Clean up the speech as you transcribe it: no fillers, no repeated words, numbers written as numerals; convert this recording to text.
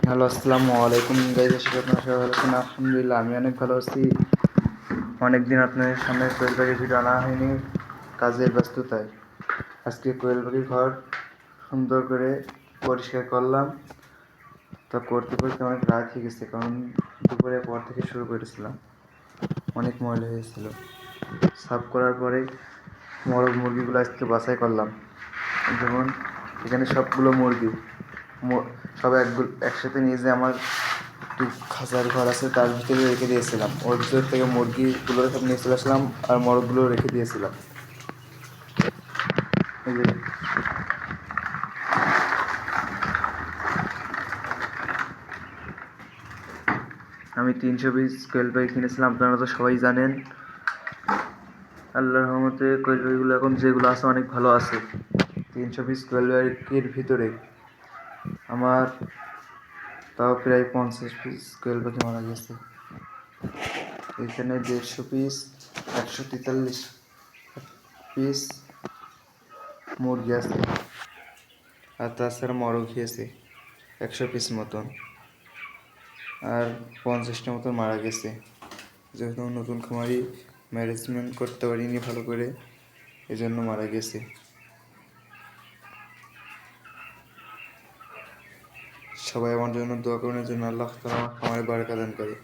Hello, আসসালামু আলাইকুম guys. আশা করি আপনারা সবাই ভালো আছেন। আলহামদুলিল্লাহ আমি অনেক ভালো আছি। অনেকদিন আপনাদের সামনে কোয়েল পাখির ভিডিও আনা হয়নি, কাজের ব্যস্ততায়। আজকে কোয়েল পাখির ঘর সুন্দর করে পরিষ্কার করলাম। তা করতে করতে অনেক রাত হয়ে গেছে, কারণ দুপুরের পর থেকে শুরু করেছিলাম। অনেক ময়লা হয়েছিল। সাফ করার পরে মুরগিগুলো আজকে বাছাই করলাম। যেমন এখানে সবগুলো মুরগি সব একসাথে নিয়ে যে আমার একটি খাঁচার ঘর আছে, তার ভিতরে রেখে দিয়েছিলাম। ওর ভিতর থেকে মুরগিগুলো সব নিয়ে চলে আসলাম আর মোরগগুলো রেখে দিয়েছিলাম। এই যে আমি 300 পিস কোয়েল পাখি কিনেছিলাম, আপনারা তো সবাই জানেন। আল্লাহর রহমতে কোয়েল পাখিগুলো এখন যেগুলো আছে অনেক ভালো আছে। 300 পিস কোয়েল পাখির ভিতরে আমার তাও প্রায় 50 পিস কোয়েল পাখি মারা গেছে। এখানে 150 পিস, 143 পিস মুরগি আছে, আর তাছাড়া মোরগ খেয়েছে 100 পিস মতন, আর 50টা মতন মারা গেছে। যেহেতু নতুন খামারি ম্যানেজমেন্ট করতে পারিনি ভালো করে, এজন্য মারা গেছে। সবাই আমার জন্য দোয়া করুন, এর জন্য আল্লাহ তাআলা আমার খামারে বারাকা দান করে।